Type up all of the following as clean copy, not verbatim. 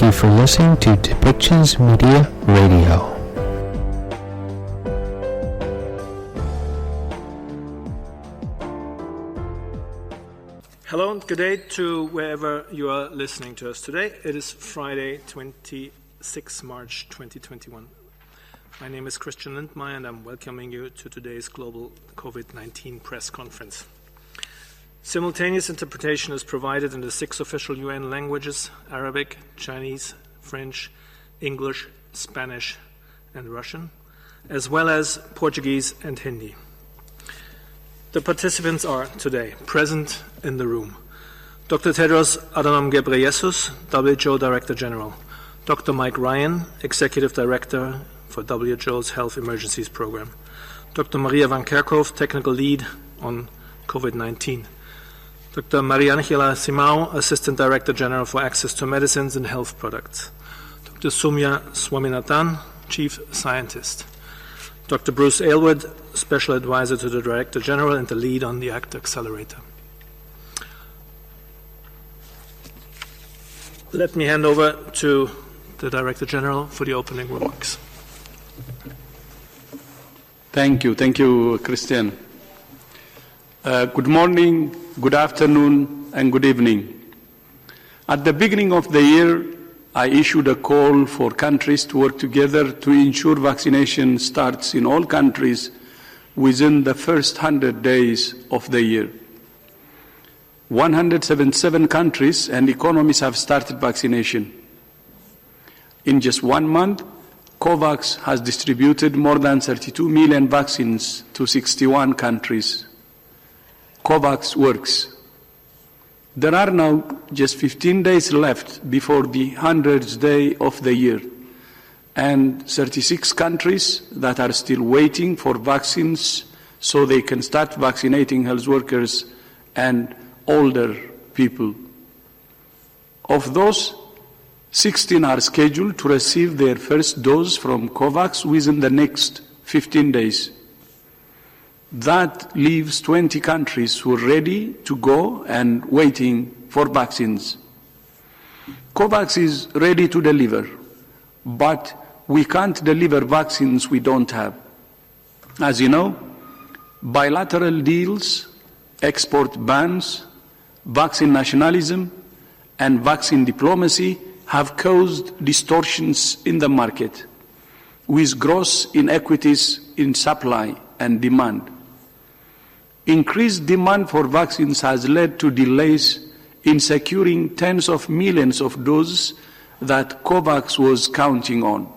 Thank you for listening to Depictions Media Radio. Hello and good day to wherever you are listening to us today. It is Friday, 26 March 2021. My name is Christian Lindmeier and I'm welcoming you to today's global COVID-19 press conference. Simultaneous interpretation is provided in the 6 official UN languages: Arabic, Chinese, French, English, Spanish, and Russian, as well as Portuguese and Hindi. The participants are today present in the room: Dr. Tedros Adhanom Ghebreyesus, WHO Director General; Dr. Mike Ryan, Executive Director for WHO's Health Emergencies Program; Dr. Maria Van Kerkhove, Technical Lead on COVID-19; Dr. Mariangela Simao, Assistant Director General for Access to Medicines and Health Products; Dr. Soumya Swaminathan, Chief Scientist; Dr. Bruce Aylward, Special Advisor to the Director General and the lead on the ACT Accelerator. Let me hand over to the Director General for the opening remarks. Thank you, Christian. Good morning, good afternoon, and good evening. At the beginning of the year, I issued a call for countries to work together to ensure vaccination starts in all countries within the first 100 days of the year. 177 countries and economies have started vaccination. In just 1 month, COVAX has distributed more than 32 million vaccines to 61 countries. COVAX works. There are now just 15 days left before the 100th day of the year, and 36 countries that are still waiting for vaccines so they can start vaccinating health workers and older people. Of those, 16 are scheduled to receive their first dose from COVAX within the next 15 days. That leaves 20 countries who are ready to go and waiting for vaccines. COVAX is ready to deliver, but we can't deliver vaccines we don't have. As you know, bilateral deals, export bans, vaccine nationalism, and vaccine diplomacy have caused distortions in the market, with gross inequities in supply and demand. Increased demand for vaccines has led to delays in securing tens of millions of doses that COVAX was counting on.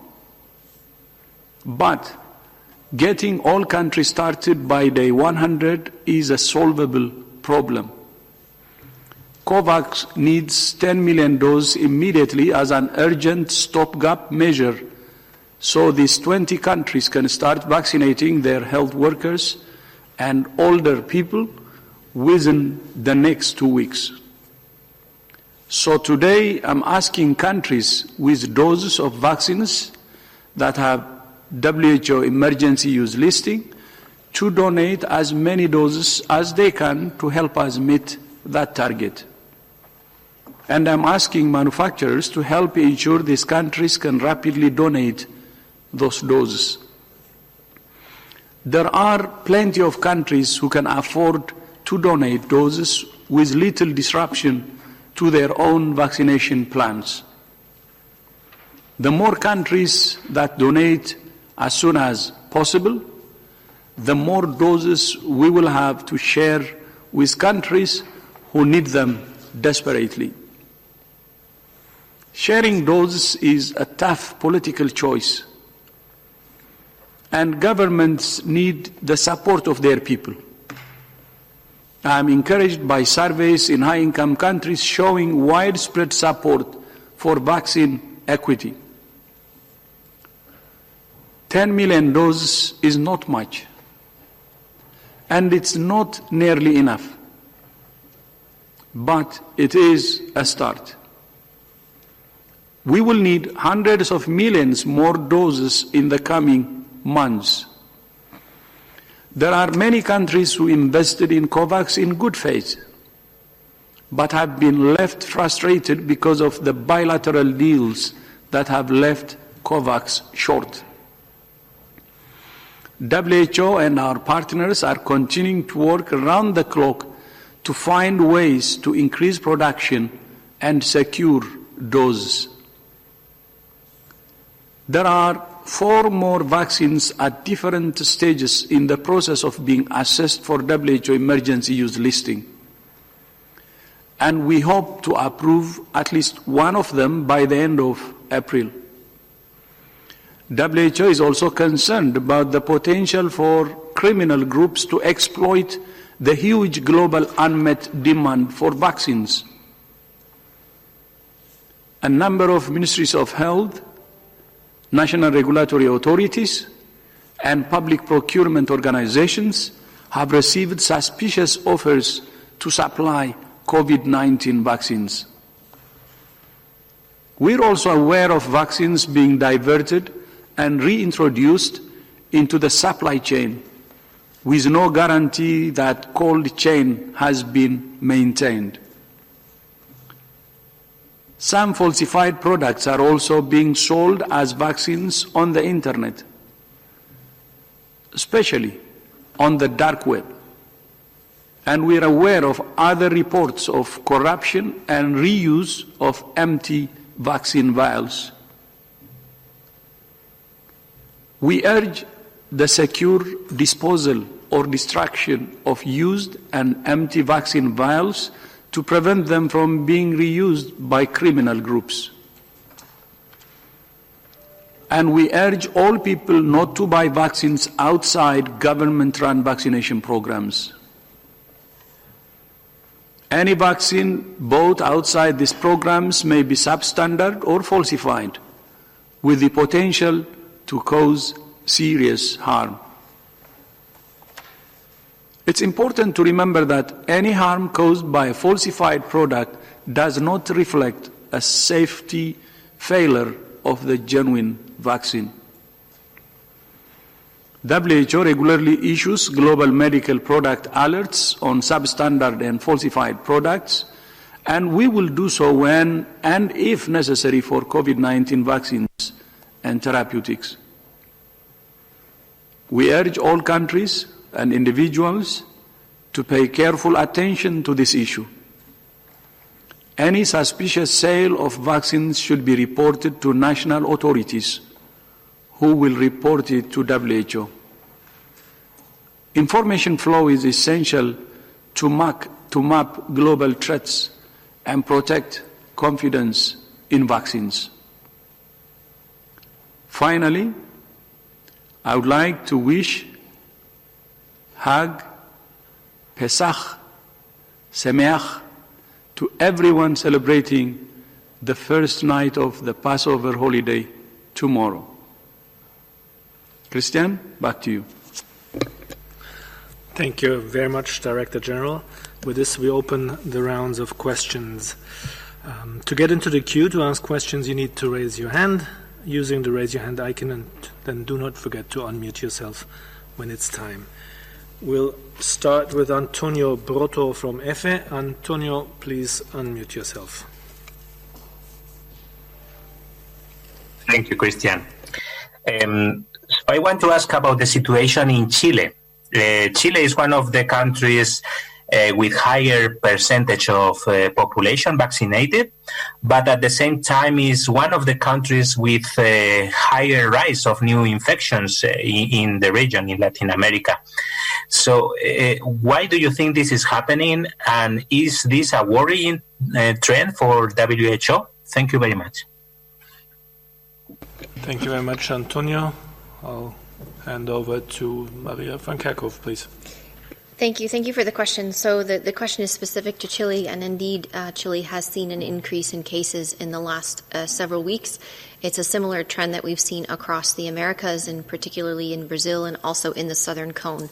But getting all countries started by day 100 is a solvable problem. COVAX needs 10 million doses immediately as an urgent stopgap measure so these 20 countries can start vaccinating their health workers and older people within the next 2 weeks. So today I'm asking countries with doses of vaccines that have WHO emergency use listing to donate as many doses as they can to help us meet that target. And I'm asking manufacturers to help ensure these countries can rapidly donate those doses. There are plenty of countries who can afford to donate doses with little disruption to their own vaccination plans. The more countries that donate as soon as possible, the more doses we will have to share with countries who need them desperately. Sharing doses is a tough political choice, and governments need the support of their people. I am encouraged by surveys in high-income countries showing widespread support for vaccine equity. 10 million doses is not much, and it's not nearly enough, but it is a start. We will need hundreds of millions more doses in the coming months. There are many countries who invested in COVAX in good faith, but have been left frustrated because of the bilateral deals that have left COVAX short. WHO and our partners are continuing to work around the clock to find ways to increase production and secure doses. There are 4 more vaccines at different stages in the process of being assessed for WHO emergency use listing. And we hope to approve at least one of them by the end of April. WHO is also concerned about the potential for criminal groups to exploit the huge global unmet demand for vaccines. A number of ministries of health, national regulatory authorities, and public procurement organizations have received suspicious offers to supply COVID-19 vaccines. We're also aware of vaccines being diverted and reintroduced into the supply chain with no guarantee that cold chain has been maintained. Some falsified products are also being sold as vaccines on the internet, especially on the dark web. And we are aware of other reports of corruption and reuse of empty vaccine vials. We urge the secure disposal or destruction of used and empty vaccine vials to prevent them from being reused by criminal groups. And we urge all people not to buy vaccines outside government-run vaccination programs. Any vaccine bought outside these programs may be substandard or falsified, with the potential to cause serious harm. It's important to remember that any harm caused by a falsified product does not reflect a safety failure of the genuine vaccine. WHO regularly issues global medical product alerts on substandard and falsified products, and we will do so when and if necessary for COVID-19 vaccines and therapeutics. We urge all countries and individuals to pay careful attention to this issue. Any suspicious sale of vaccines should be reported to national authorities, who will report it to WHO. Information flow is essential to map global threats and protect confidence in vaccines. Finally, I would like to wish Hag, Pesach, Sameach to everyone celebrating the first night of the Passover holiday tomorrow. Christian, back to you. Thank you very much, Director General. With this, we open the rounds of questions. To get into the queue to ask questions, you need to raise your hand using the raise your hand icon, and then do not forget to unmute yourself when it's time. We'll start with Antonio Brotto from EFE. Antonio, please unmute yourself. Thank you, Christian. I want to ask about the situation in Chile. Chile is one of the countries with higher percentage of population vaccinated, but at the same time is one of the countries with higher rise of new infections in the region in Latin America. So why do you think this is happening, and is this a worrying trend for WHO? Thank you very much. Thank you very much, Antonio. I'll hand over to Maria van Kerkhoff, please. Thank you. Thank you for the question. So the question is specific to Chile, and indeed Chile has seen an increase in cases in the last several weeks. It's a similar trend that we've seen across the Americas, and particularly in Brazil and also in the Southern Cone.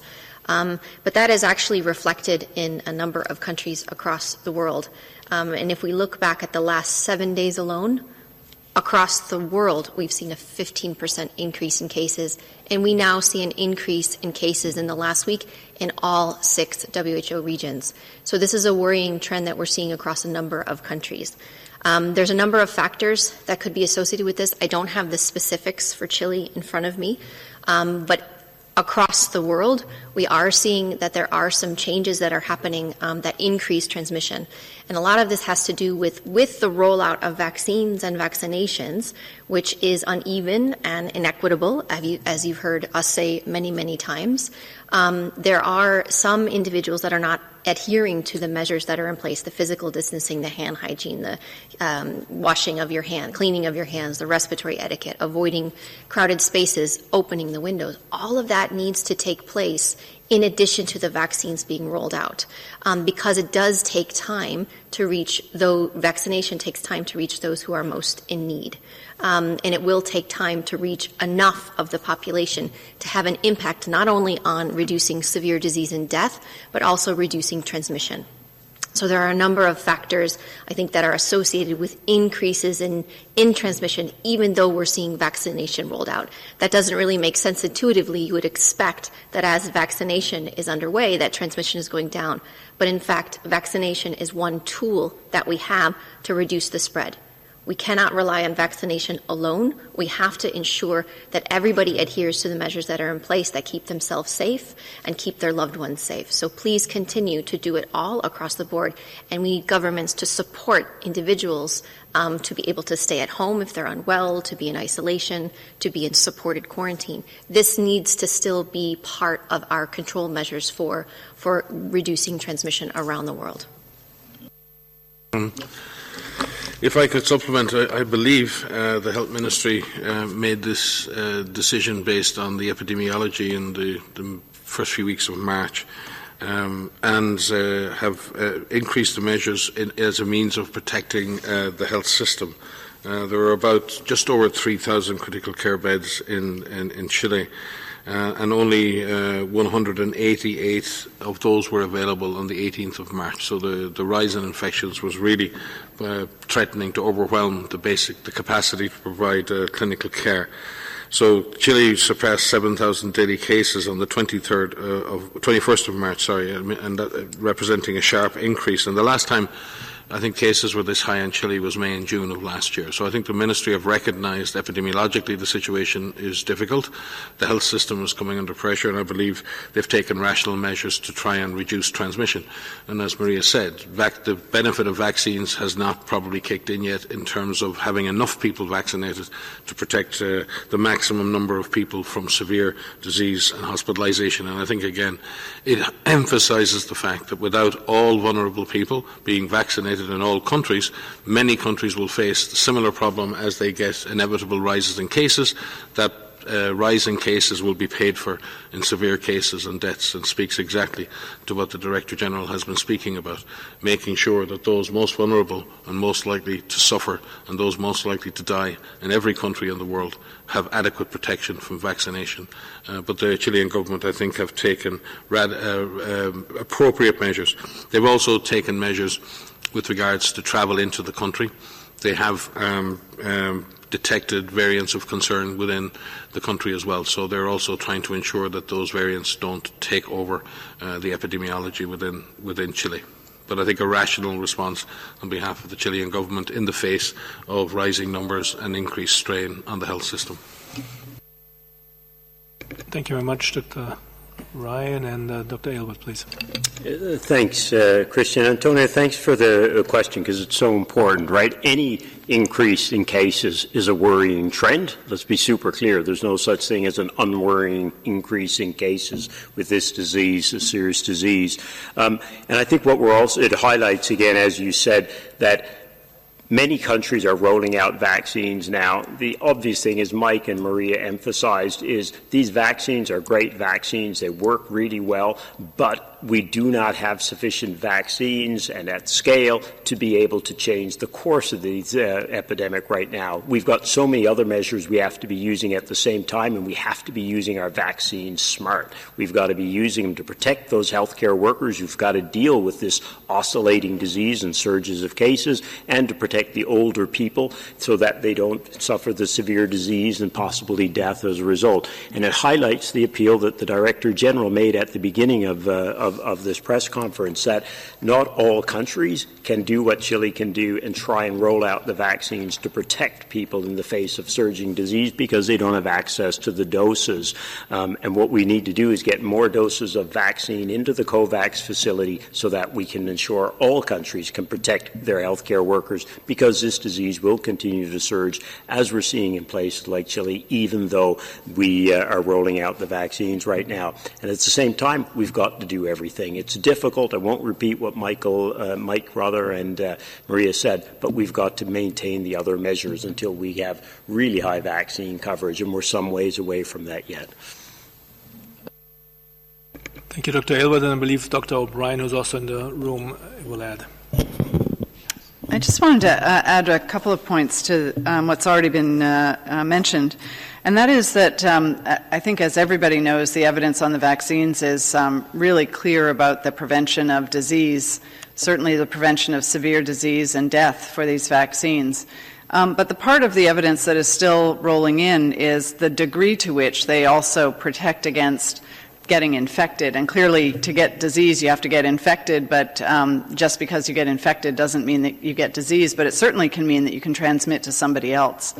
But that is actually reflected in a number of countries across the world. And if we look back at the last 7 days alone, Across the world, we've seen a 15% increase in cases, and we now see an increase in cases in the last week in all 6 WHO regions. So this is a worrying trend that we're seeing across a number of countries. There's a number of factors that could be associated with this. I don't have the specifics for Chile in front of me, but across the world, we are seeing that there are some changes that are happening that increase transmission. And a lot of this has to do with the rollout of vaccines and vaccinations, which is uneven and inequitable, as you've heard us say many, many times. There are some individuals that are not adhering to the measures that are in place, the physical distancing, the hand hygiene, the washing of your hand, cleaning of your hands, the respiratory etiquette, avoiding crowded spaces, opening the windows. All of that needs to take place in addition to the vaccines being rolled out, because it does take time to reach, though vaccination takes time to reach those who are most in need. And it will take time to reach enough of the population to have an impact not only on reducing severe disease and death, but also reducing transmission. So there are a number of factors, I think, that are associated with increases in transmission, even though we're seeing vaccination rolled out. That doesn't really make sense intuitively. You would expect that as vaccination is underway, that transmission is going down. But in fact, vaccination is one tool that we have to reduce the spread. We cannot rely on vaccination alone. We have to ensure that everybody adheres to the measures that are in place that keep themselves safe and keep their loved ones safe. So please continue to do it all across the board. And we need governments to support individuals to be able to stay at home if they're unwell, to be in isolation, to be in supported quarantine. This needs to still be part of our control measures for reducing transmission around the world. If I could supplement, I believe the Health Ministry made this decision based on the epidemiology in the first few weeks of March and have increased the measures as a means of protecting the health system. There are about just over 3,000 critical care beds in Chile. And only 188 of those were available on the 18th of March. So the rise in infections was really threatening to overwhelm the capacity to provide clinical care. So Chile surpassed 7,000 daily cases on the 21st of March, and that, representing a sharp increase. And the last time I think cases were this high in Chile was May and June of last year. So I think the Ministry have recognised epidemiologically the situation is difficult. The health system is coming under pressure, and I believe they've taken rational measures to try and reduce transmission. And as Maria said, the benefit of vaccines has not probably kicked in yet in terms of having enough people vaccinated to protect the maximum number of people from severe disease and hospitalisation. And I think, again, it emphasises the fact that without all vulnerable people being vaccinated in all countries, many countries will face a similar problem as they get inevitable rises in cases. That rise in cases will be paid for in severe cases and deaths, and speaks exactly to what the Director General has been speaking about, making sure that those most vulnerable and most likely to suffer and those most likely to die in every country in the world have adequate protection from vaccination. But the Chilean government, I think, have taken appropriate measures. They've also taken measures with regards to travel into the country. They have detected variants of concern within the country as well. So they're also trying to ensure that those variants don't take over the epidemiology within Chile. But I think a rational response on behalf of the Chilean government in the face of rising numbers and increased strain on the health system. Thank you very much, Dr. Ryan, and Dr. Aylward, please. Thanks, Christian. Antonio, thanks for the question, because it's so important, right? Any increase in cases is a worrying trend. Let's be super clear. There's no such thing as an unworrying increase in cases with this disease, a serious disease. And I think it highlights, again, as you said, that many countries are rolling out vaccines now. The obvious thing, as Mike and Maria emphasized, is these vaccines are great vaccines. They work really well, but we do not have sufficient vaccines and at scale to be able to change the course of the epidemic right now. We've got so many other measures we have to be using at the same time, and we have to be using our vaccines smart. We've got to be using them to protect those healthcare workers who've got to deal with this oscillating disease and surges of cases, and to protect the older people so that they don't suffer the severe disease and possibly death as a result. And it highlights the appeal that the Director General made at the beginning of this press conference, that not all countries can do what Chile can do and try and roll out the vaccines to protect people in the face of surging disease because they don't have access to the doses. And what we need to do is get more doses of vaccine into the COVAX facility so that we can ensure all countries can protect their healthcare workers, because this disease will continue to surge as we're seeing in places like Chile, even though we are rolling out the vaccines right now. And at the same time, we've got to do everything. It's difficult. I won't repeat what Mike and Maria said, but we've got to maintain the other measures until we have really high vaccine coverage, and we're some ways away from that yet. Thank you, Dr. Aylward, and I believe Dr. O'Brien, who's also in the room, will add. I just wanted to add a couple of points to what's already been mentioned. And that is that I think, as everybody knows, the evidence on the vaccines is really clear about the prevention of disease, certainly the prevention of severe disease and death for these vaccines. But the part of the evidence that is still rolling in is the degree to which they also protect against getting infected. And clearly, to get disease, you have to get infected, but just because you get infected doesn't mean that you get disease, but it certainly can mean that you can transmit to somebody else.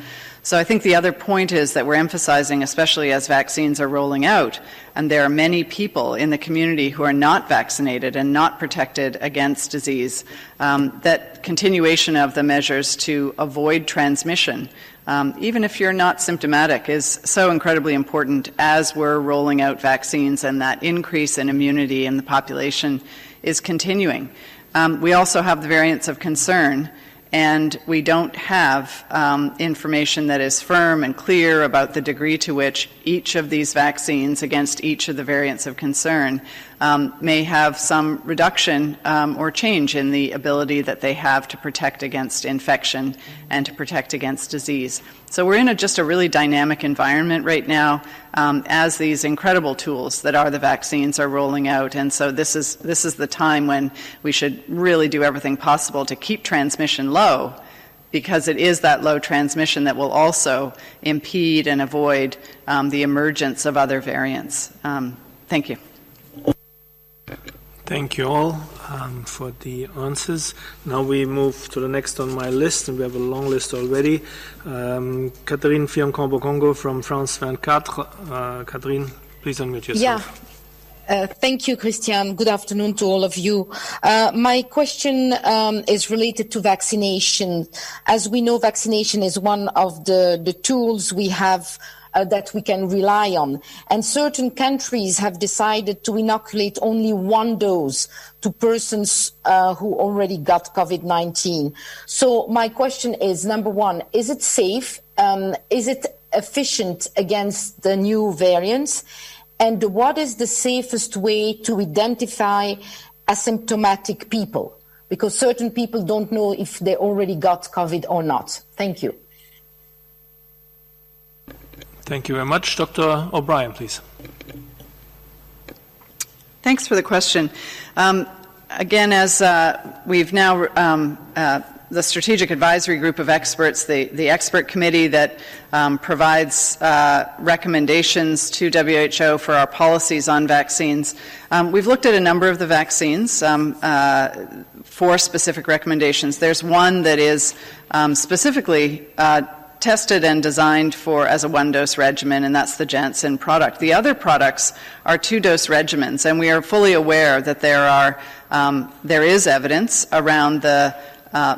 So I think the other point is that we're emphasizing, especially as vaccines are rolling out, and there are many people in the community who are not vaccinated and not protected against disease, that continuation of the measures to avoid transmission, even if you're not symptomatic, is so incredibly important as we're rolling out vaccines, and that increase in immunity in the population is continuing. We also have the variants of concern, and we don't have information that is firm and clear about the degree to which each of these vaccines against each of the variants of concern may have some reduction or change in the ability that they have to protect against infection and to protect against disease. So we're in just a really dynamic environment right now as these incredible tools that are the vaccines are rolling out. And so this is the time when we should really do everything possible to keep transmission low, because it is that low transmission that will also impede and avoid the emergence of other variants. Thank you. Thank you all for the answers. Now we move to the next on my list, and we have a long list already. Catherine Fiancon-Bokongo from France 24. Catherine, please unmute yourself. Thank you, Christian. Good afternoon to all of you. My question is related to vaccination. As we know, vaccination is one of the tools we have that we can rely on. And certain countries have decided to inoculate only one dose to persons who already got COVID-19. So my question is, number one, is it safe? Is it efficient against the new variants? And what is the safest way to identify asymptomatic people? Because certain people don't know if they already got COVID or not. Thank you. Thank you very much. Dr. O'Brien, please. Thanks for the question. Again, as we've now, the Strategic Advisory Group of Experts, the expert committee that provides recommendations to WHO for our policies on vaccines, we've looked at a number of the vaccines for specific recommendations. There's one that is specifically tested and designed for as a one-dose regimen, and that's the Janssen product. The other products are two-dose regimens, and we are fully aware that there is evidence around the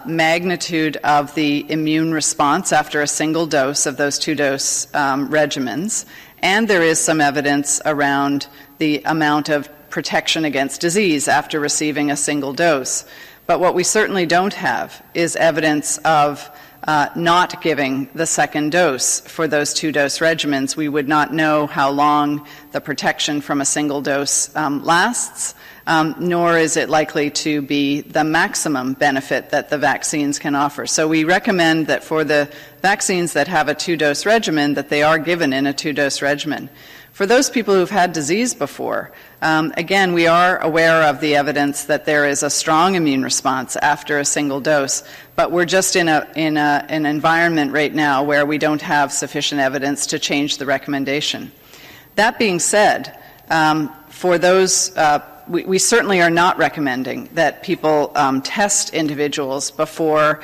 magnitude of the immune response after a single dose of those two-dose regimens, and there is some evidence around the amount of protection against disease after receiving a single dose. But what we certainly don't have is evidence of not giving the second dose for those 2-dose regimens, we would not know how long the protection from a single dose lasts, nor is it likely to be the maximum benefit that the vaccines can offer. So we recommend that for the vaccines that have a 2-dose regimen, that they are given in a 2-dose regimen. For those people who've had disease before, again, we are aware of the evidence that there is a strong immune response after a single dose, but we're just in an environment right now where we don't have sufficient evidence to change the recommendation. That being said, for those we certainly are not recommending that people test individuals before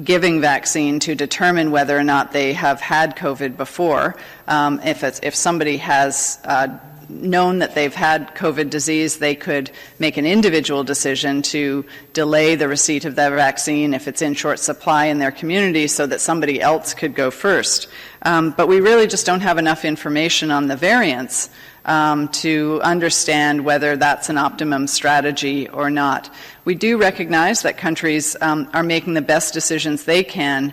giving vaccine to determine whether or not they have had COVID before. If somebody has known that they've had COVID disease, they could make an individual decision to delay the receipt of their vaccine if it's in short supply in their community so that somebody else could go first. But we really just don't have enough information on the variants to understand whether that's an optimum strategy or not. We do recognize that countries are making the best decisions they can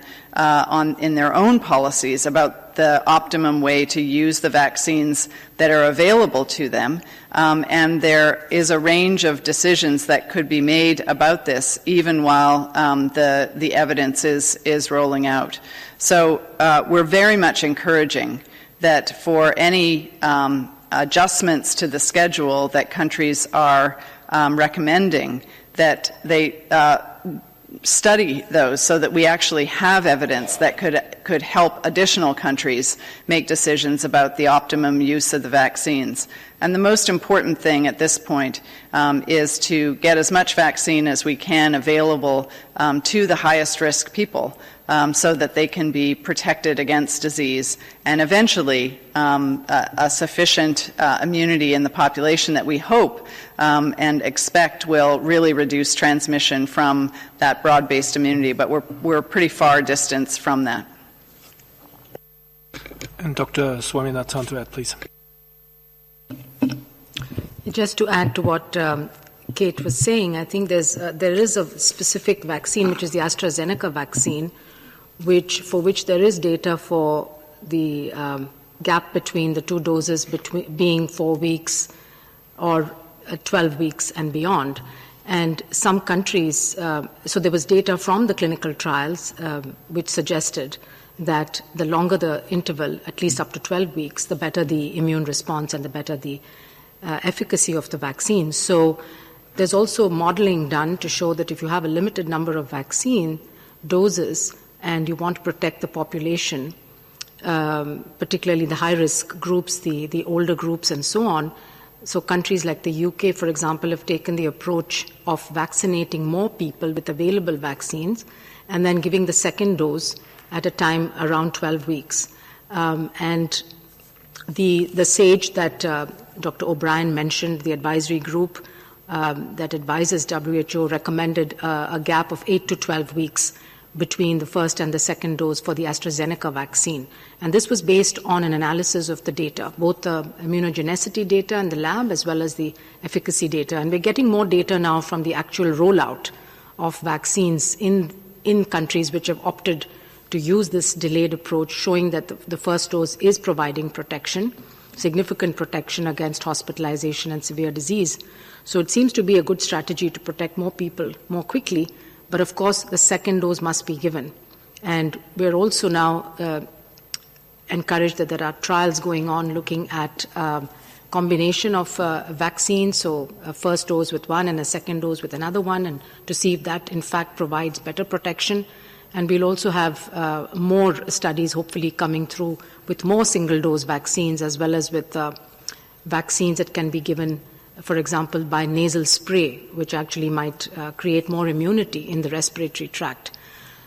in their own policies about the optimum way to use the vaccines that are available to them, and there is a range of decisions that could be made about this even while the evidence is rolling out. So we're very much encouraging that for any adjustments to the schedule that countries are recommending, that they study those so that we actually have evidence that could help additional countries make decisions about the optimum use of the vaccines. And the most important thing at this point is to get as much vaccine as we can available to the highest risk people so that they can be protected against disease, and eventually a sufficient immunity in the population that we hope and expect will really reduce transmission from that broad-based immunity. But we're pretty far distance from that. And Dr. Swaminathan to add, please. Just to add to what Kate was saying, I think there is a specific vaccine, which is the Astrazeneca vaccine, for which there is data for the gap between the 2 doses being 4 weeks or 12 weeks and beyond. And some countries, so there was data from the clinical trials which suggested that the longer the interval, at least up to 12 weeks, the better the immune response and the better the efficacy of the vaccine. So there's also modeling done to show that if you have a limited number of vaccine doses and you want to protect the population, particularly the high-risk groups, the older groups and so on, so countries like the UK, for example, have taken the approach of vaccinating more people with available vaccines and then giving the second dose at a time around 12 weeks. And the SAGE that Dr. O'Brien mentioned, the advisory group that advises WHO, recommended a gap of 8 to 12 weeks between the first and the second dose for the AstraZeneca vaccine. And this was based on an analysis of the data, both the immunogenicity data in the lab as well as the efficacy data. And we're getting more data now from the actual rollout of vaccines in countries which have opted to use this delayed approach, showing that the first dose is providing protection, significant protection against hospitalization and severe disease. So it seems to be a good strategy to protect more people more quickly. But of course, the second dose must be given. And we're also now encouraged that there are trials going on looking at combination of vaccines, so a first dose with one and a second dose with another one, and to see if that in fact provides better protection. And we'll also have more studies hopefully coming through with more single-dose vaccines as well as with vaccines that can be given, for example, by nasal spray, which actually might create more immunity in the respiratory tract.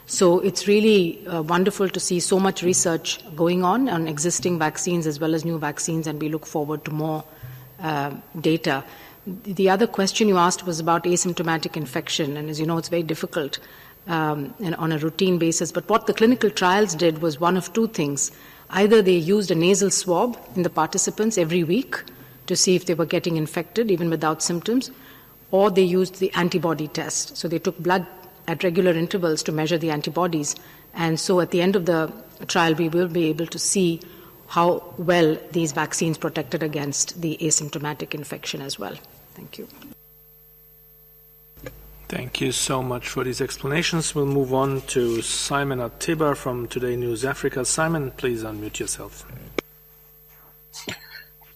So it's really wonderful to see so much research going on existing vaccines as well as new vaccines, and we look forward to more data. The other question you asked was about asymptomatic infection, and as you know, it's very difficult on a routine basis. But what the clinical trials did was one of two things. Either they used a nasal swab in the participants every week to see if they were getting infected, even without symptoms, or they used the antibody test. So they took blood at regular intervals to measure the antibodies. And so at the end of the trial, we will be able to see how well these vaccines protected against the asymptomatic infection as well. Thank you. Thank you so much for these explanations. We'll move on to Simon Atiba from Today News Africa. Simon, please unmute yourself.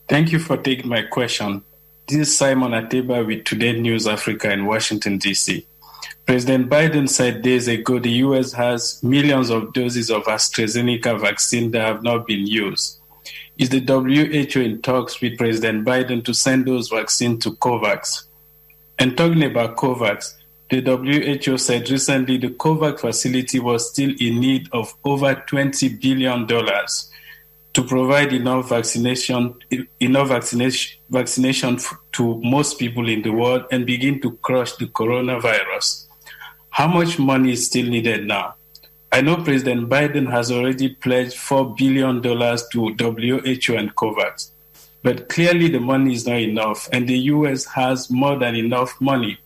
Thank you for taking my question. This is Simon Atiba with Today News Africa in Washington, D.C. President Biden said days ago the U.S. has millions of doses of Astrazeneca vaccine that have not been used. Is the WHO in talks with President Biden to send those vaccines to COVAX? And talking about COVAX, the WHO said recently the COVAX facility was still in need of over $20 billion to provide enough vaccination to most people in the world and begin to crush the coronavirus. How much money is still needed now? I know President Biden has already pledged $4 billion to WHO and COVAX, but clearly the money is not enough, and the U.S. has more than enough money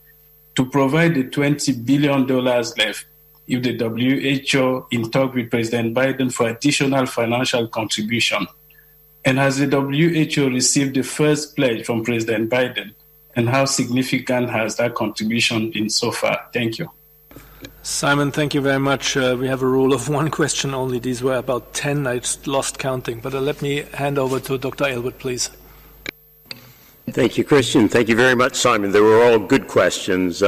to provide the $20 billion left if the WHO in talk with President Biden for additional financial contribution. And has the WHO received the first pledge from President Biden? And how significant has that contribution been so far? Thank you. Simon, thank you very much. We have a rule of one question only. These were about 10. I lost counting. But let me hand over to Dr. Aylward, please. Thank you, Christian. Thank you very much, Simon. They were all good questions.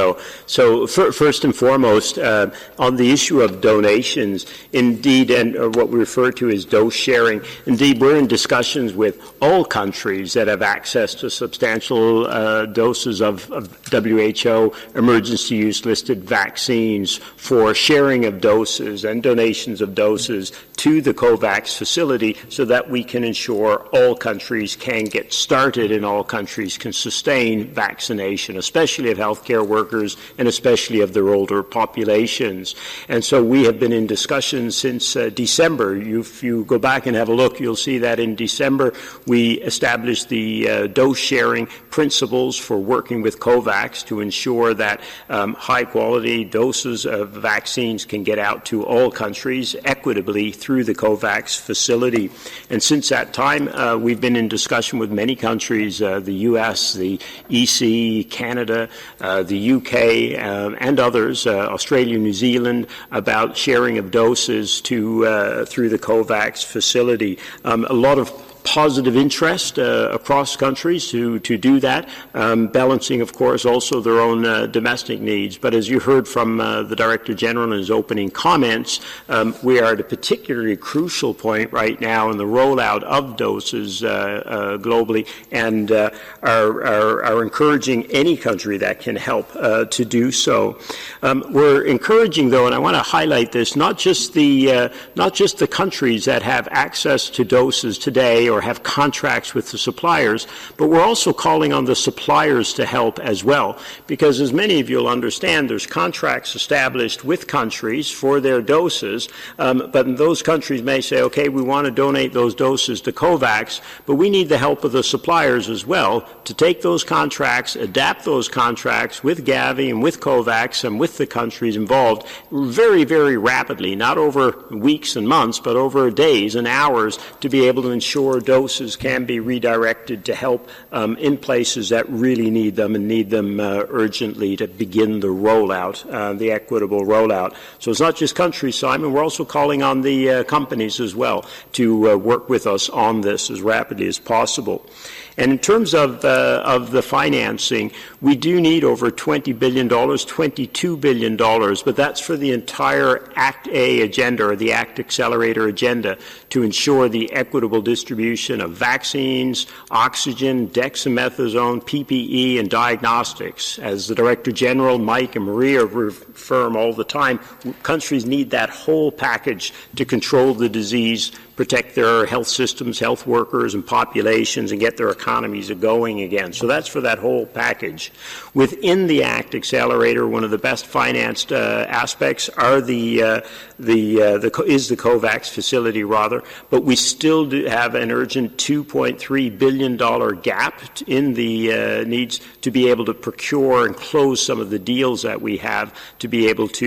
So first and foremost, on the issue of donations, indeed, and what we refer to as dose sharing, indeed, we're in discussions with all countries that have access to substantial doses of WHO emergency use listed vaccines for sharing of doses and donations of doses to the COVAX facility so that we can ensure all countries can get started and all countries can sustain vaccination, especially of healthcare workers and especially of their older populations. And so we have been in discussions since December. If you go back and have a look, you'll see that in December we established the dose-sharing principles for working with COVAX to ensure that high-quality doses of vaccines can get out to all countries equitably through the COVAX facility. And since that time, we've been in discussion with many countries, the U.S., the EC, Canada, the UK, and others, Australia, New Zealand, about sharing of doses to through the COVAX facility. A lot of positive interest across countries to do that, balancing, of course, also their own domestic needs. But as you heard from the Director General in his opening comments, we are at a particularly crucial point right now in the rollout of doses globally, and are encouraging any country that can help to do so. We're encouraging, though, and I want to highlight this, not just the countries that have access to doses today or have contracts with the suppliers, but we're also calling on the suppliers to help as well, because as many of you will understand, there's contracts established with countries for their doses, but those countries may say, okay, we want to donate those doses to COVAX, but we need the help of the suppliers as well to take those contracts, adapt those contracts with Gavi and with COVAX and with the countries involved very, very rapidly, not over weeks and months, but over days and hours, to be able to ensure doses can be redirected to help in places that really need them and need them urgently to begin the rollout, the equitable rollout. So it's not just countries, Simon. We're also calling on the companies as well to work with us on this as rapidly as possible. And in terms of the financing, we do need over $20 billion, $22 billion, but that's for the entire Act A agenda, or the Act Accelerator agenda, to ensure the equitable distribution of vaccines, oxygen, dexamethasone, PPE, and diagnostics. As the Director General, Mike and Maria affirm all the time, countries need that whole package to control the disease, protect their health systems, health workers, and populations, and get their economies are going again. So that's for that whole package. Within the ACT Accelerator, one of the best financed aspects are the COVAX facility, but we still do have an urgent $2.3 billion gap in the needs to be able to procure and close some of the deals that we have to be able to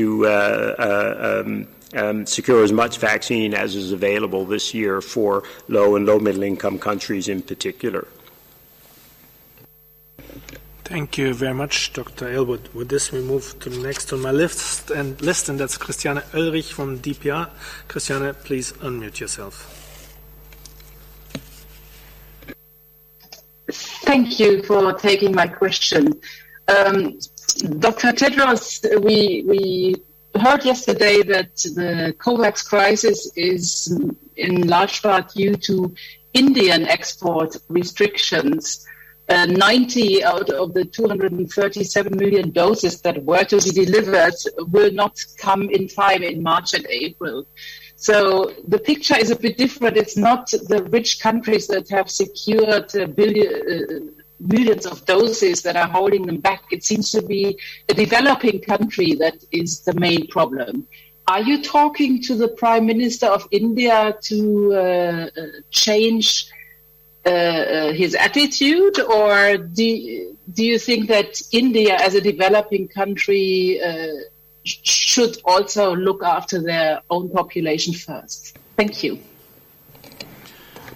secure as much vaccine as is available this year for low and low-middle income countries in particular. Thank you very much, Dr. Aylward. With this, we move to the next on my list, and that's Christiane Oelrich from DPR. Christiane, please unmute yourself. Thank you for taking my question. Dr. Tedros, we heard yesterday that the COVAX crisis is in large part due to Indian export restrictions. 90 out of the 237 million doses that were to be delivered will not come in time in March and April. So the picture is a bit different. It's not the rich countries that have secured millions of doses that are holding them back. It seems to be a developing country that is the main problem. Are you talking to the Prime Minister of India to change his attitude, or do you think that India as a developing country should also look after their own population first? Thank you.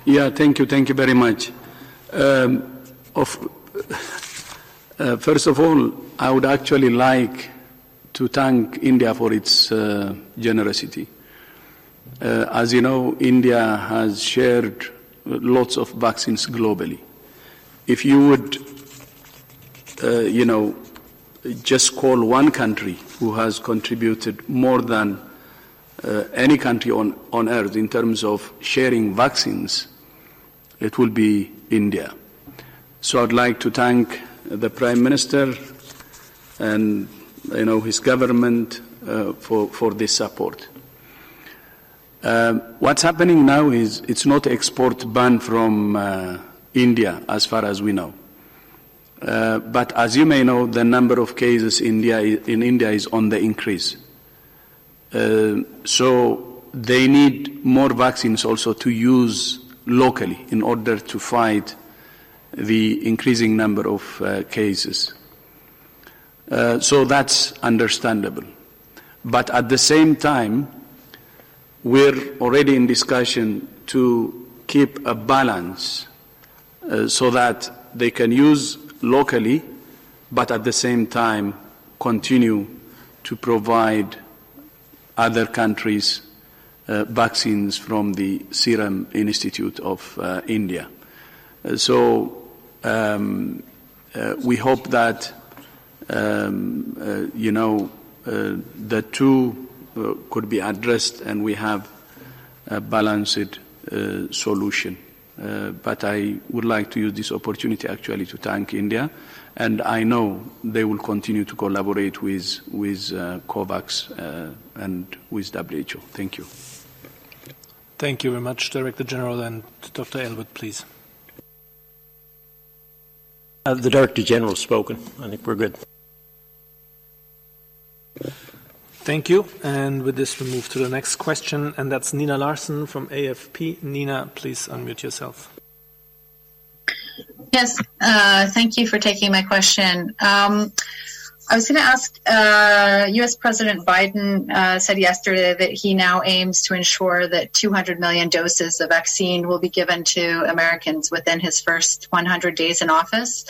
Yeah, thank you very much. First of all, I would actually like to thank India for its generosity. As you know, India has shared lots of vaccines globally. If you would, just call one country who has contributed more than any country on earth in terms of sharing vaccines, it will be India. So I'd like to thank the Prime Minister and his government for this support. What's happening now is it's not export ban from India as far as we know. But as you may know, the number of cases in India is on the increase. So they need more vaccines also to use locally in order to fight the increasing number of cases. So that's understandable. But at the same time, we're already in discussion to keep a balance so that they can use locally, but at the same time continue to provide other countries vaccines from the Serum Institute of India. So we hope that the two could be addressed and we have a balanced solution. But I would like to use this opportunity actually to thank India, and I know they will continue to collaborate with COVAX and with WHO. Thank you. Thank you very much, Director General, and Dr. Aylward, please. The Director General has spoken. I think we're good. Thank you. And with this, we move to the next question, and that's Nina Larsen from AFP. Nina, please unmute yourself. Yes, thank you for taking my question. I was going to ask, U.S. President Biden said yesterday that he now aims to ensure that 200 million doses of vaccine will be given to Americans within his first 100 days in office.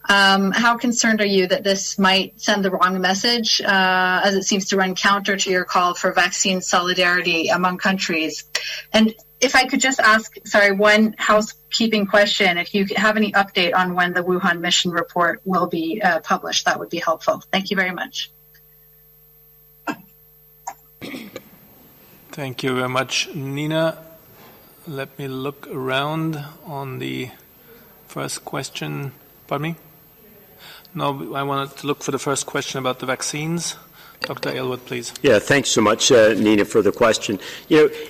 How concerned are you that this might send the wrong message, as it seems to run counter to your call for vaccine solidarity among countries? And if I could just ask, one housekeeping question, if you have any update on when the Wuhan mission report will be published, that would be helpful. Thank you very much. Thank you very much, Nina. Let me look around on the first question. Pardon me? No, I wanted to look for the first question about the vaccines. Dr. Aylward, please. Yeah, thanks so much, Nina, for the question.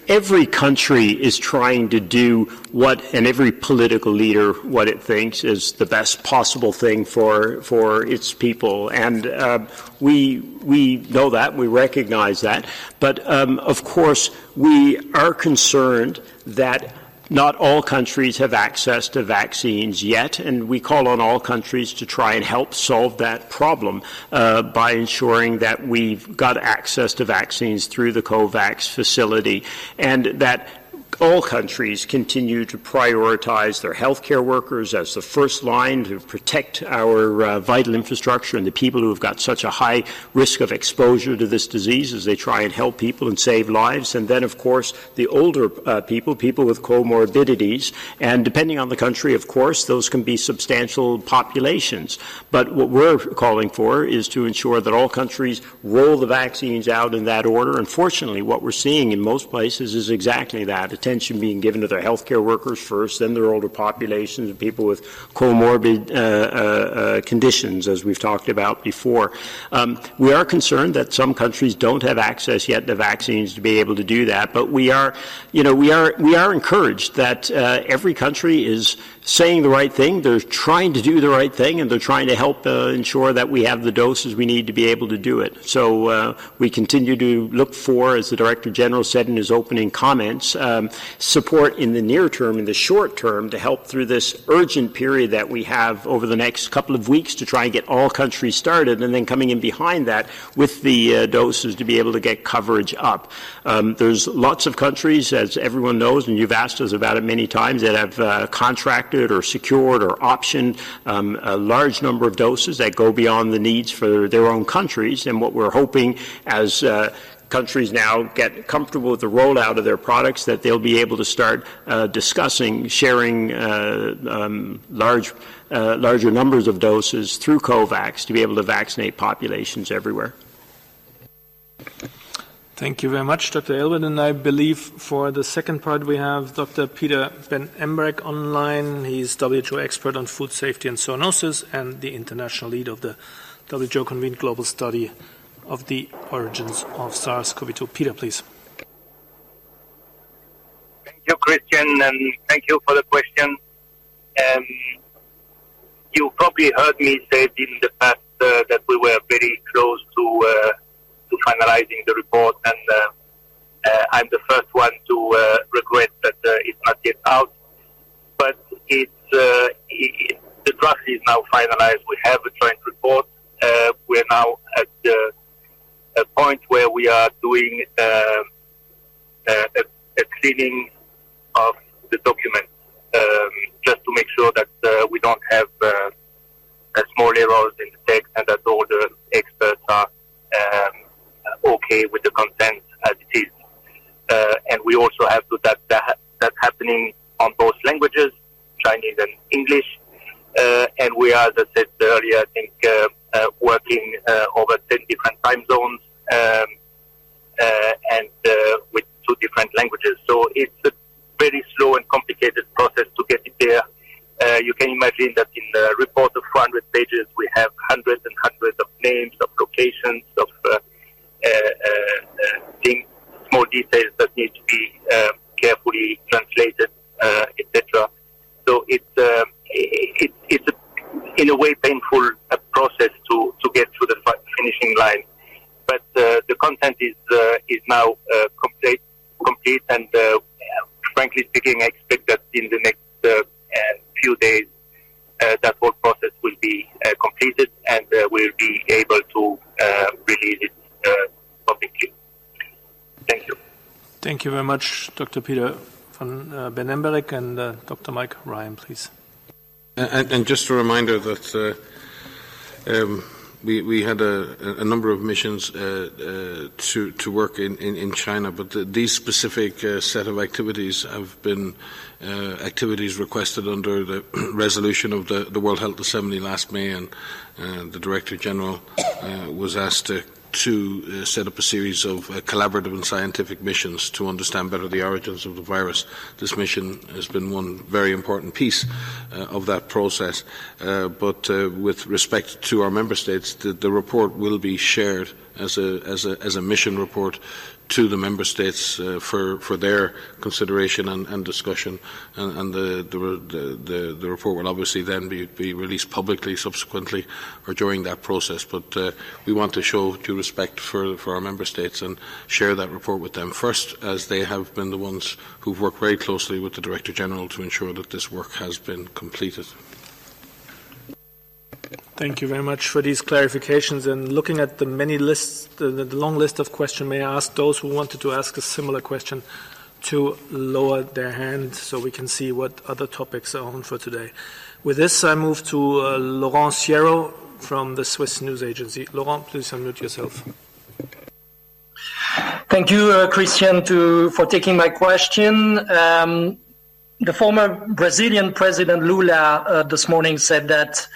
Every country is trying to do and every political leader, what it thinks is the best possible thing for its people. And we know that, we recognize that. But, of course, we are concerned that not all countries have access to vaccines yet, and we call on all countries to try and help solve that problem by ensuring that we've got access to vaccines through the COVAX facility, and that all countries continue to prioritize their healthcare workers as the first line to protect our vital infrastructure and the people who have got such a high risk of exposure to this disease as they try and help people and save lives. And then, of course, the older people with comorbidities. And depending on the country, of course, those can be substantial populations. But what we're calling for is to ensure that all countries roll the vaccines out in that order. Unfortunately, what we're seeing in most places is exactly that. Attention being given to their healthcare workers first, then their older populations and people with comorbid conditions, as we've talked about before. We are concerned that some countries don't have access yet to vaccines to be able to do that, but we are encouraged that every country is saying the right thing. They're trying to do the right thing, and they're trying to help ensure that we have the doses we need to be able to do it. So we continue to look for, as the Director General said in his opening comments, support in the near term, in the short term, to help through this urgent period that we have over the next couple of weeks to try and get all countries started, and then coming in behind that with the doses to be able to get coverage up. There's lots of countries, as everyone knows, and you've asked us about it many times, that have contracted or secured or optioned a large number of doses that go beyond the needs for their own countries. And what we're hoping as countries now get comfortable with the rollout of their products, that they'll be able to start discussing sharing larger numbers of doses through COVAX to be able to vaccinate populations everywhere. Thank you very much, Dr. Aylward. And I believe for the second part we have Dr. Peter Ben Emberek online. He's WHO expert on food safety and zoonosis and the international lead of the WHO-convened global study of the origins of SARS-CoV-2. Peter, please. Thank you, Christian, and thank you for the question. You probably heard me say in the past that we were very close to finalizing the report, and I'm the first one to regret that it's not yet out. But the draft is now finalized. We have a joint report. We're now at a point where we are doing a cleaning of the document, just to make sure that we don't have small errors in the text and that all the experts are okay with the content as it is. And we also have to that's happening on both languages, Chinese and English. And we are, as I said earlier, I think, working over 10 different time zones and with 2 different languages. So it's a very slow and complicated process to get it there. You can imagine that in the report of 400 pages, we have hundreds and hundreds of names, of locations, of things, small details that need to be carefully translated, etc. So it's in a way painful process to get to the finishing line. But the content is now complete, and frankly speaking, I expect that in the next few days that whole process will be completed, and we'll be able to release it publicly. Thank you. Thank you very much, Dr. Peter van Ben Emberek, and Dr. Mike Ryan, please. And just a reminder that we had a number of missions to work in China, but these specific set of activities have been activities requested under the resolution of the World Health Assembly last May, and the Director General was asked to to set up a series of collaborative and scientific missions to understand better the origins of the virus. This mission has been one very important piece of that process. But with respect to our member states, the report will be shared as a mission report to the member states for their consideration and discussion, and the report will obviously then be released publicly subsequently or during that process. But we want to show due respect for our member states and share that report with them first, as they have been the ones who've worked very closely with the Director General to ensure that this work has been completed. Thank you very much for these clarifications. And looking at the many lists, the long list of questions, may I ask those who wanted to ask a similar question to lower their hand so we can see what other topics are on for today. With this, I move to Laurent Sierro from the Swiss News Agency. Laurent, please unmute yourself. Thank you, Christian, for taking my question. The former Brazilian President Lula this morning said that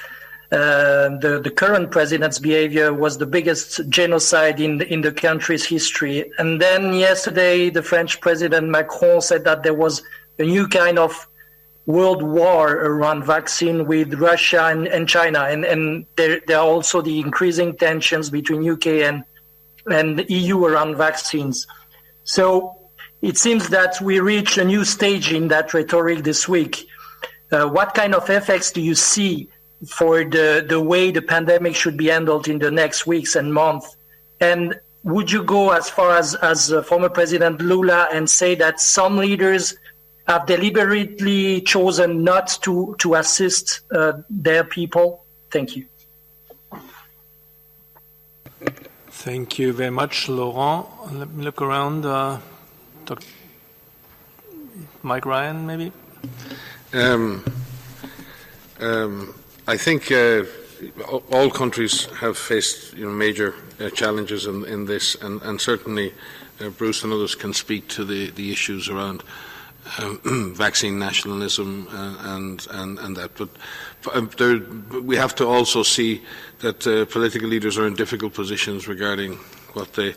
the current president's behavior was the biggest genocide in the country's history. And then yesterday, the French President Macron said that there was a new kind of world war around vaccine with Russia and China. And there are also the increasing tensions between UK and the EU around vaccines. So it seems that we reached a new stage in that rhetoric this week. What kind of effects do you see for the way the pandemic should be handled in the next weeks and months? And would you go as far as former President Lula and say that some leaders have deliberately chosen not to assist their people? Thank you. Thank you very much, Laurent. Let me look around. Dr. Mike Ryan, maybe? I think all countries have faced major challenges in this, and certainly Bruce and others can speak to the issues around vaccine nationalism and that. But we have to also see that political leaders are in difficult positions regarding what the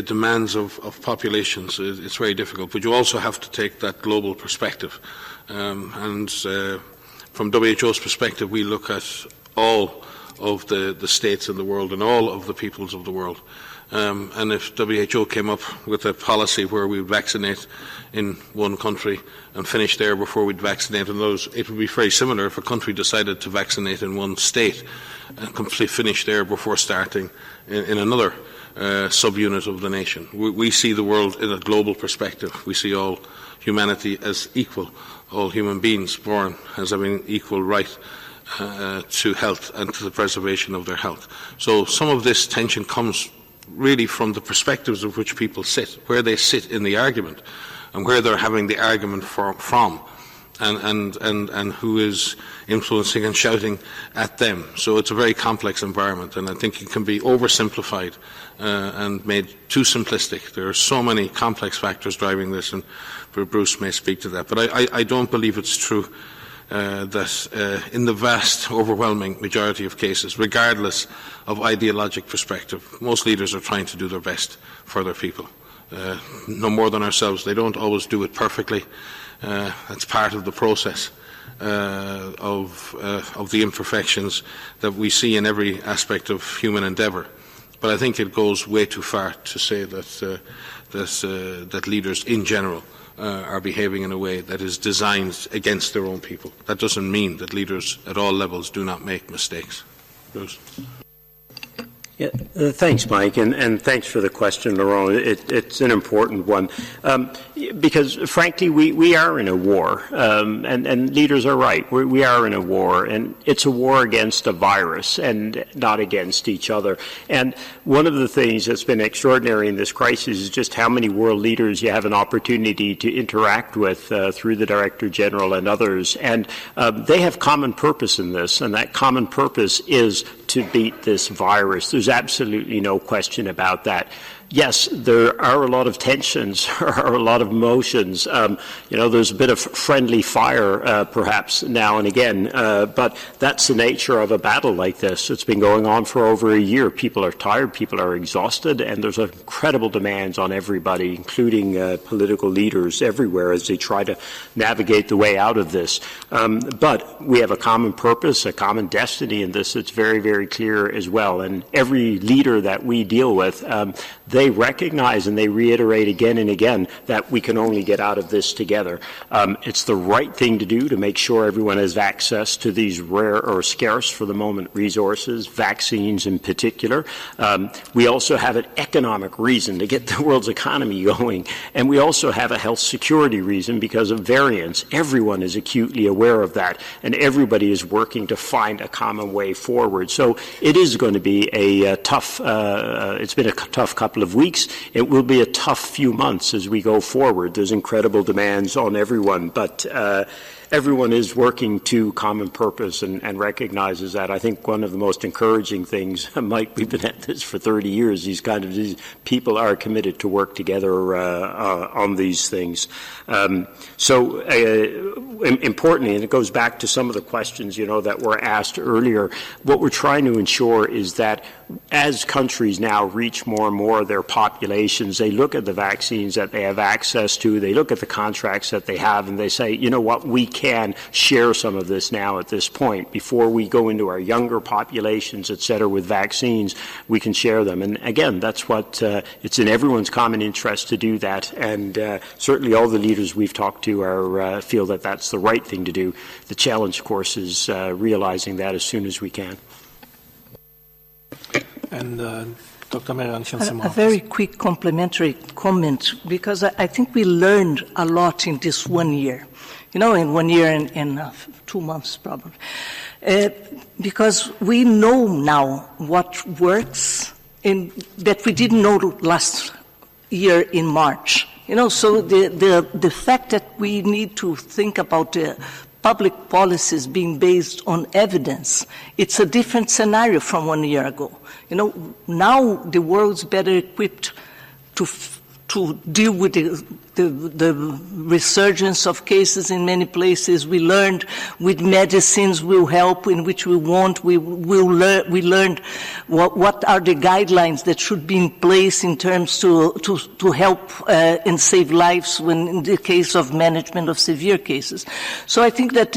demands of populations. It's very difficult. But you also have to take that global perspective. From WHO's perspective, we look at all of the states in the world and all of the peoples of the world. And if WHO came up with a policy where we vaccinate in one country and finish there before we'd vaccinate in those, it would be very similar if a country decided to vaccinate in one state and finish there before starting in another subunit of the nation. We see the world in a global perspective. We see all humanity as equal, all human beings born as having equal right to health and to the preservation of their health. So some of this tension comes really from the perspectives of which people sit, where they sit in the argument, and where they're having the argument from, and who is influencing and shouting at them. So it's a very complex environment, and I think it can be oversimplified and made too simplistic. There are so many complex factors driving this, and Bruce may speak to that. But I don't believe it's true that in the vast, overwhelming majority of cases, regardless of ideologic perspective, most leaders are trying to do their best for their people. No more than ourselves. They don't always do it perfectly. That's part of the process of the imperfections that we see in every aspect of human endeavour. But I think it goes way too far to say that leaders in general are behaving in a way that is designed against their own people. That doesn't mean that leaders at all levels do not make mistakes. Bruce? Yeah, thanks, Mike, and thanks for the question, Laurent. It's an important one because, frankly, we are in a war, and leaders are right. We are in a war, and it's a war against a virus and not against each other. And one of the things that's been extraordinary in this crisis is just how many world leaders you have an opportunity to interact with through the Director General and others, and they have common purpose in this, and that common purpose is to beat this virus. There's absolutely no question about that. Yes, there are a lot of tensions, there are a lot of emotions. There's a bit of friendly fire, perhaps, now and again, but that's the nature of a battle like this. It's been going on for over a year. People are tired, people are exhausted, and there's incredible demands on everybody, including political leaders everywhere, as they try to navigate the way out of this. But we have a common purpose, a common destiny in this. It's very, very clear as well. And every leader that we deal with, they recognize and they reiterate again and again that we can only get out of this together. It's the right thing to do to make sure everyone has access to these rare or scarce for the moment resources, vaccines in particular. We also have an economic reason to get the world's economy going, and we also have a health security reason because of variants. Everyone is acutely aware of that, and everybody is working to find a common way forward. So it is going to be a tough, it's been a tough couple of weeks. It will be a tough few months as we go forward. There's incredible demands on everyone, but everyone is working to common purpose and recognizes that. I think one of the most encouraging things, Mike, we've been at this for 30 years, these people are committed to work together on these things. Importantly, and it goes back to some of the questions, that were asked earlier, what we're trying to ensure is that as countries now reach more and more of their populations, they look at the vaccines that they have access to, they look at the contracts that they have, and they say, you know what, we can share some of this now at this point. Before we go into our younger populations, et cetera, with vaccines, we can share them. And again, that's what, it's in everyone's common interest to do that. And certainly all the leaders we've talked to feel that that's the right thing to do. The challenge, of course, is realizing that as soon as we can. And Dr. Marianne A very quick complementary comment, because I think we learned a lot in this 1 year. In 1 year and 2 months probably. Because we know now what works that we didn't know last year in March. So the fact that we need to think about the public policies being based on evidence, it's a different scenario from 1 year ago. Now the world's better equipped to deal with the resurgence of cases in many places. We learned with medicines will help, in which we won't. We learned what are the guidelines that should be in place in terms to help and save lives when in the case of management of severe cases. So I think that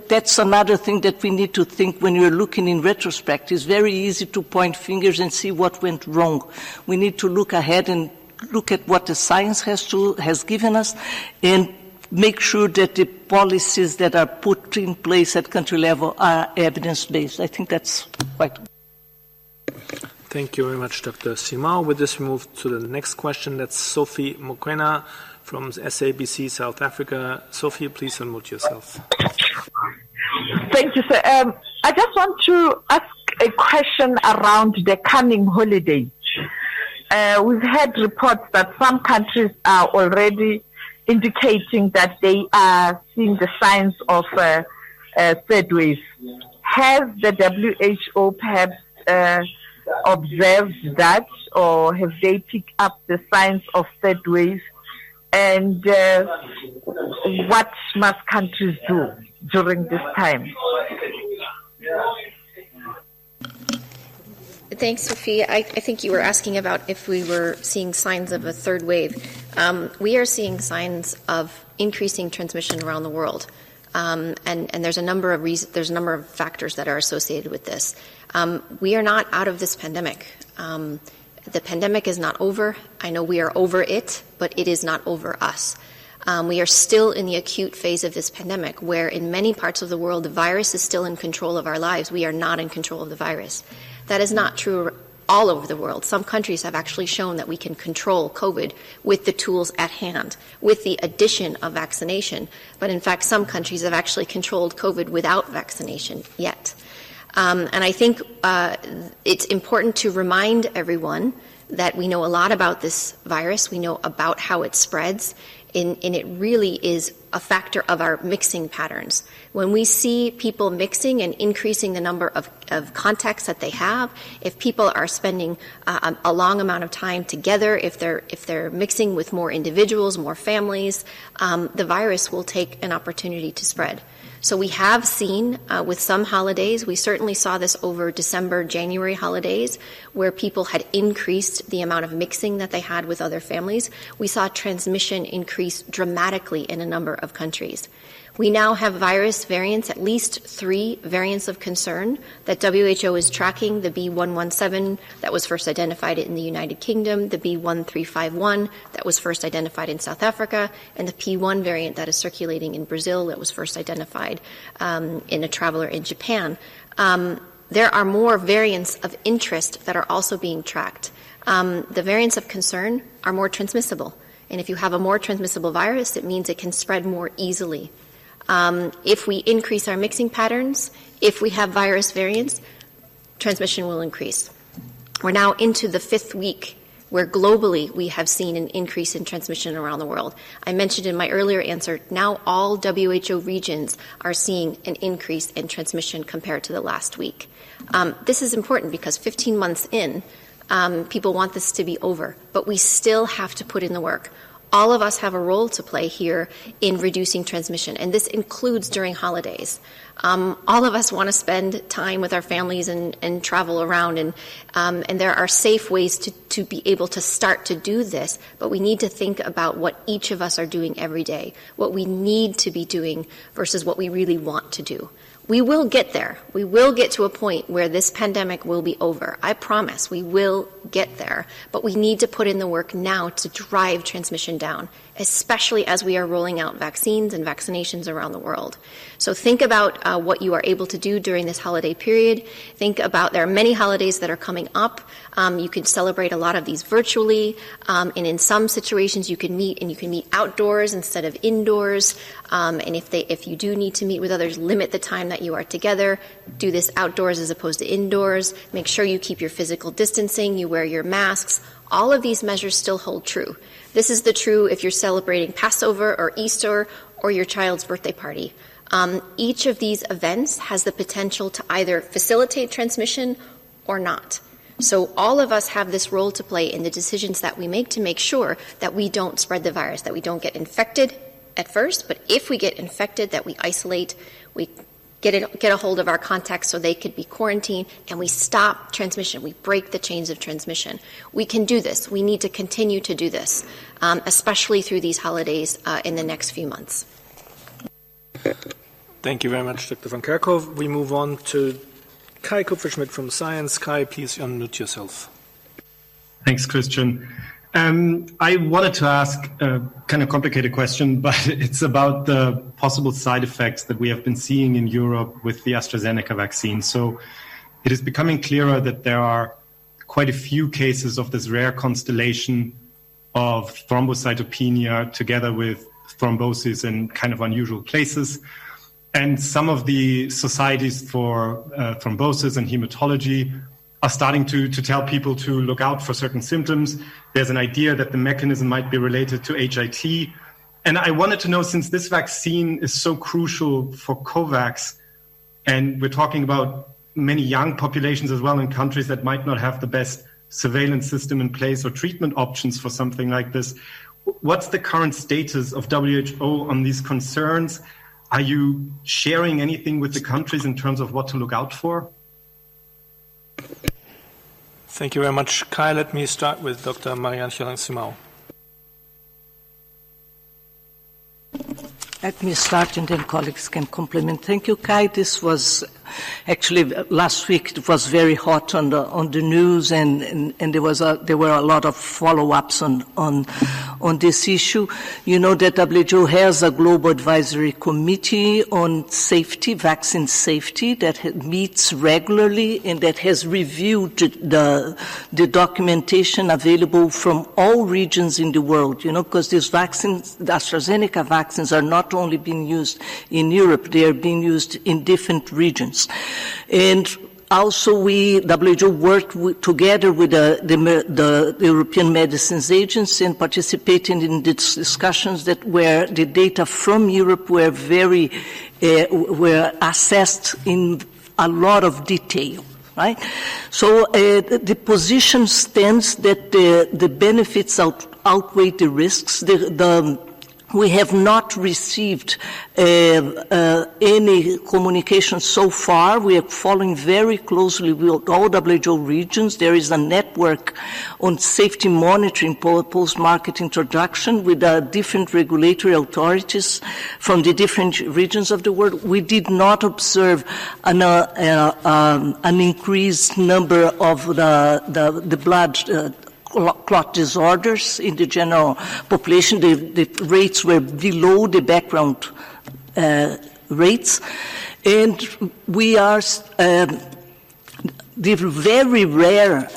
that's another thing that we need to think when you're looking in retrospect. It's very easy to point fingers and see what went wrong. We need to look ahead and look at what the science has given us and make sure that the policies that are put in place at country level are evidence-based. I think that's quite. Thank you very much, Dr. Simao. With this, we move to the next question. That's Sophie Mokoena from SABC South Africa. Sophie, please unmute yourself. Thank you, sir. I just want to ask a question around the coming holiday. We've had reports that some countries are already indicating that they are seeing the signs of third wave. Has the WHO perhaps observed that, or have they picked up the signs of third wave? And what must countries do during this time? Thanks, Sophie. I think you were asking about if we were seeing signs of a third wave. We are seeing signs of increasing transmission around the world, and there's a number of factors that are associated with this. We are not out of this pandemic. The pandemic is not over. I know we are over it, but it is not over us. We are still in the acute phase of this pandemic, where in many parts of the world the virus is still in control of our lives. We are not in control of the virus. That is not true all over the world. Some countries have actually shown that we can control COVID with the tools at hand, with the addition of vaccination. But in fact, some countries have actually controlled COVID without vaccination yet. And I think it's important to remind everyone that we know a lot about this virus. We know about how it spreads, and it really is a factor of our mixing patterns. When we see people mixing and increasing the number of contacts that they have, if people are spending a long amount of time together, if they're mixing with more individuals, more families, the virus will take an opportunity to spread. So we have seen with some holidays, we certainly saw this over December, January holidays, where people had increased the amount of mixing that they had with other families. We saw transmission increase dramatically in a number of countries. We now have virus variants, at least 3 variants of concern that WHO is tracking: the B.1.1.7 that was first identified in the United Kingdom, the B.1.351 that was first identified in South Africa, and the P.1 variant that is circulating in Brazil that was first identified in a traveler in Japan. There are more variants of interest that are also being tracked. The variants of concern are more transmissible. And if you have a more transmissible virus, it means it can spread more easily. If we increase our mixing patterns, if we have virus variants, transmission will increase. We're now into the 5th week where globally we have seen an increase in transmission around the world. I mentioned in my earlier answer, now all WHO regions are seeing an increase in transmission compared to the last week. This is important because 15 months in, people want this to be over, but we still have to put in the work. All of us have a role to play here in reducing transmission, and this includes during holidays. All of us want to spend time with our families and travel around, and there are safe ways to be able to start to do this, but we need to think about what each of us are doing every day, what we need to be doing versus what we really want to do. We will get there. We will get to a point where this pandemic will be over. I promise we will get there. But we need to put in the work now to drive transmission down, especially as we are rolling out vaccines and vaccinations around the world. So think about what you are able to do during this holiday period. Think about, there are many holidays that are coming up. You can celebrate a lot of these virtually, and in some situations you can meet outdoors instead of indoors. And if you do need to meet with others, limit the time that you are together. Do this outdoors as opposed to indoors. Make sure you keep your physical distancing, you wear your masks. All of these measures still hold true. This is true if you're celebrating Passover or Easter or your child's birthday party. Each of these events has the potential to either facilitate transmission or not. So all of us have this role to play in the decisions that we make to make sure that we don't spread the virus, that we don't get infected at first, but if we get infected, that we isolate, we get a hold of our contacts so they could be quarantined, and we stop transmission. We break the chains of transmission. We can do this. We need to continue to do this, especially through these holidays in the next few months. Thank you very much, Dr. van Kerkhove. We move on to Kai Kupferschmidt from Science. Kai, please unmute yourself. Thanks, Christian. I wanted to ask a kind of complicated question, but it's about the possible side effects that we have been seeing in Europe with the Astrazeneca vaccine. So it is becoming clearer that there are quite a few cases of this rare constellation of thrombocytopenia together with thrombosis in kind of unusual places. And some of the societies for thrombosis and hematology are starting to tell people to look out for certain symptoms. There's an idea that the mechanism might be related to HIT. And I wanted to know, since this vaccine is so crucial for COVAX, and we're talking about many young populations as well in countries that might not have the best surveillance system in place or treatment options for something like this, what's the current status of WHO on these concerns? Are you sharing anything with the countries in terms of what to look out for? Thank you very much, Kai. Let me start with Dr. Marianne Simão. Let me start and then colleagues can complement. Thank you, Kai. This was actually last week. It was very hot on the news, and there were a lot of follow-ups on this issue. You know that WHO has a global advisory committee on safety, vaccine safety, that meets regularly and that has reviewed the documentation available from all regions in the world. You know, because these vaccines, the AstraZeneca vaccines, are not only being used in Europe; they are being used in different regions. And Also, WHO worked together with the European Medicines Agency and participated in the discussions where the data from Europe were were assessed in a lot of detail. Right? So the position stands that the benefits outweigh the risks. We have not received any communication so far. We are following very closely with all WHO regions. There is a network on safety monitoring post-market introduction with different regulatory authorities from the different regions of the world. We did not observe an increased number of the blood clot disorders in the general population. The rates were below the background rates. And we are the very rare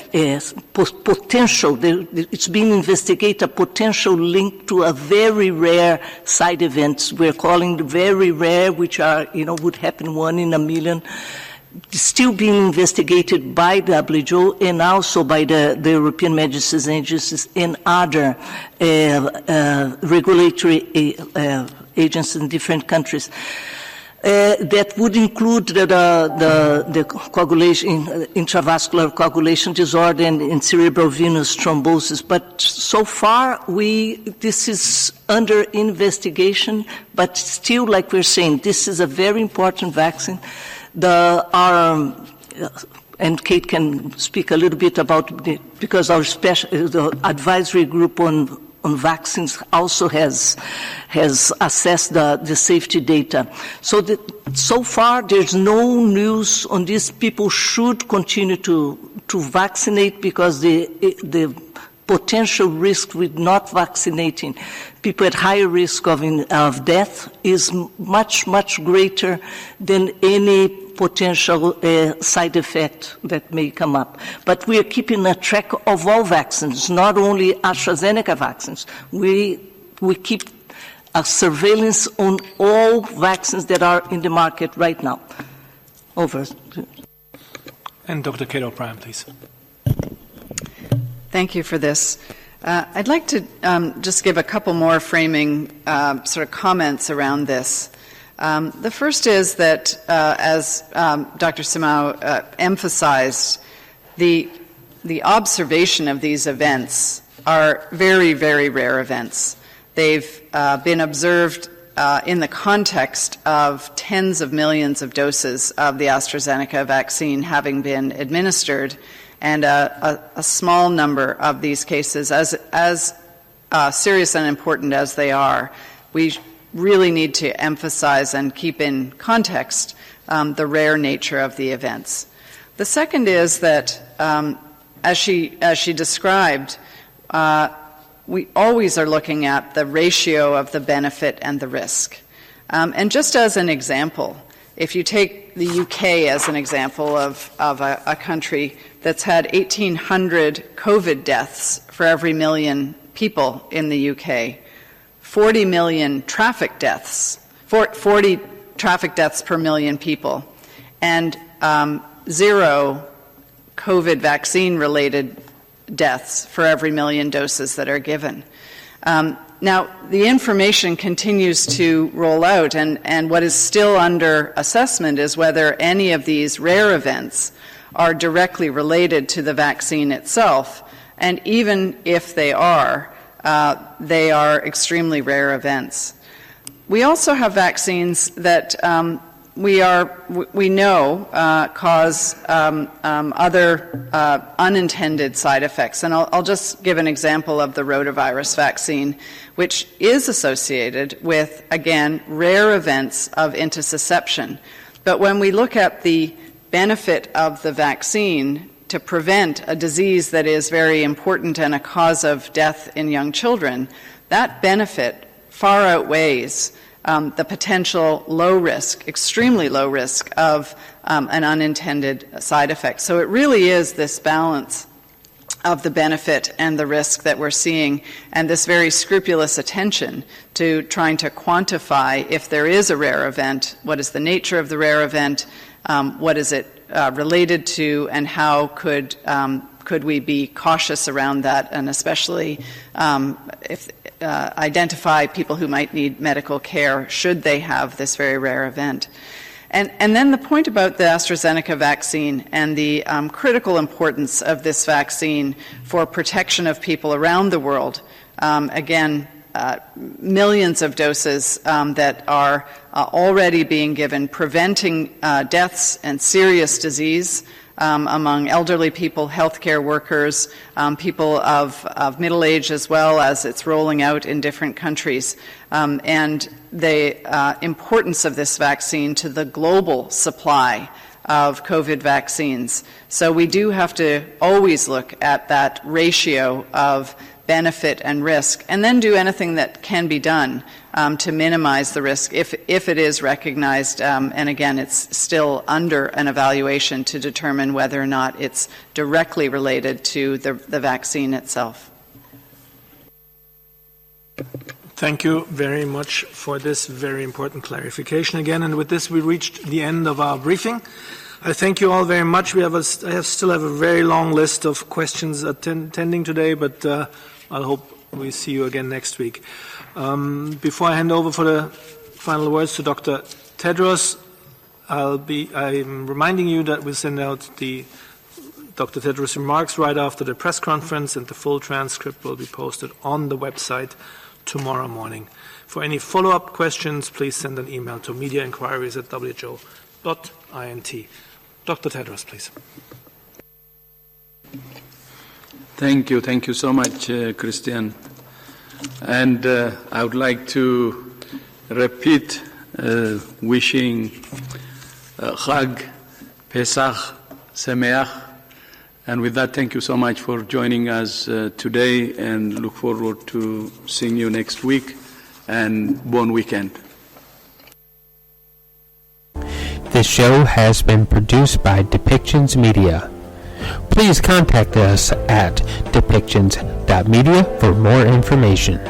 potential, it's being investigated, a potential link to a very rare side events. We're calling the very rare, which are, would happen 1 in a million. Still being investigated by the WHO and also by the European Medicines Agencies and other regulatory agencies in different countries. That would include the coagulation, intravascular coagulation disorder and cerebral venous thrombosis. But so far, this is under investigation, but still, like we're saying, this is a very important vaccine. And Kate can speak a little bit about because our the advisory group on vaccines also has assessed the safety data. So far, there's no news on this. People should continue to vaccinate because the potential risk with not vaccinating people at higher risk of death is much, much greater than any potential side effect that may come up. But we are keeping a track of all vaccines, not only Astrazeneca vaccines. We keep a surveillance on all vaccines that are in the market right now. Over. And Dr. Kate O'Brien, please. Thank you for this. I'd like to just give a couple more framing sort of comments around this. The first is that, as Dr. Simao emphasized, the observation of these events are very, very rare events. They've been observed in the context of tens of millions of doses of the Astrazeneca vaccine having been administered, and a small number of these cases, as serious and important as they are, we really need to emphasize and keep in context the rare nature of the events. The second is that, as she described, we always are looking at the ratio of the benefit and the risk. And just as an example, if you take the UK as an example of a country that's had 1,800 COVID deaths for every million people in the UK, 40 million traffic deaths, 40 traffic deaths per million people, and 0 COVID vaccine-related deaths for every million doses that are given. Now, the information continues to roll out, and what is still under assessment is whether any of these rare events are directly related to the vaccine itself, and even if they are extremely rare events. We also have vaccines that we know cause other unintended side effects. And I'll just give an example of the rotavirus vaccine, which is associated with, again, rare events of intussusception. But when we look at the benefit of the vaccine to prevent a disease that is very important and a cause of death in young children, that benefit far outweighs the potential low risk, extremely low risk of an unintended side effect. So it really is this balance of the benefit and the risk that we're seeing, and this very scrupulous attention to trying to quantify if there is a rare event, what is the nature of the rare event, what is it related to, and how could we be cautious around that, and especially if identify people who might need medical care should they have this very rare event. And then the point about the Astrazeneca vaccine and the critical importance of this vaccine for protection of people around the world. Again, millions of doses that are already being given, preventing deaths and serious disease among elderly people, healthcare workers, people of middle age, as well as it's rolling out in different countries. And the importance of this vaccine to the global supply of COVID vaccines. So we do have to always look at that ratio of benefit and risk, and then do anything that can be done to minimize the risk if it is recognized. And again, it's still under an evaluation to determine whether or not it's directly related to the vaccine itself. Thank you very much for this very important clarification again. And with this, we reached the end of our briefing. I thank you all very much. I still have a very long list of questions attending today, but I hope we see you again next week. Before I hand over for the final words to Dr. Tedros, I'm reminding you that we'll send out the Dr. Tedros' remarks right after the press conference, and the full transcript will be posted on the website tomorrow morning. For any follow-up questions, please send an email to mediainquiries@who.int. Dr. Tedros, please. Thank you so much, Christian. And I would like to repeat wishing Chag Pesach Sameach. And with that, thank you so much for joining us today, and look forward to seeing you next week, and bon weekend. This show has been produced by Depictions Media. Please contact us at depictions.media for more information.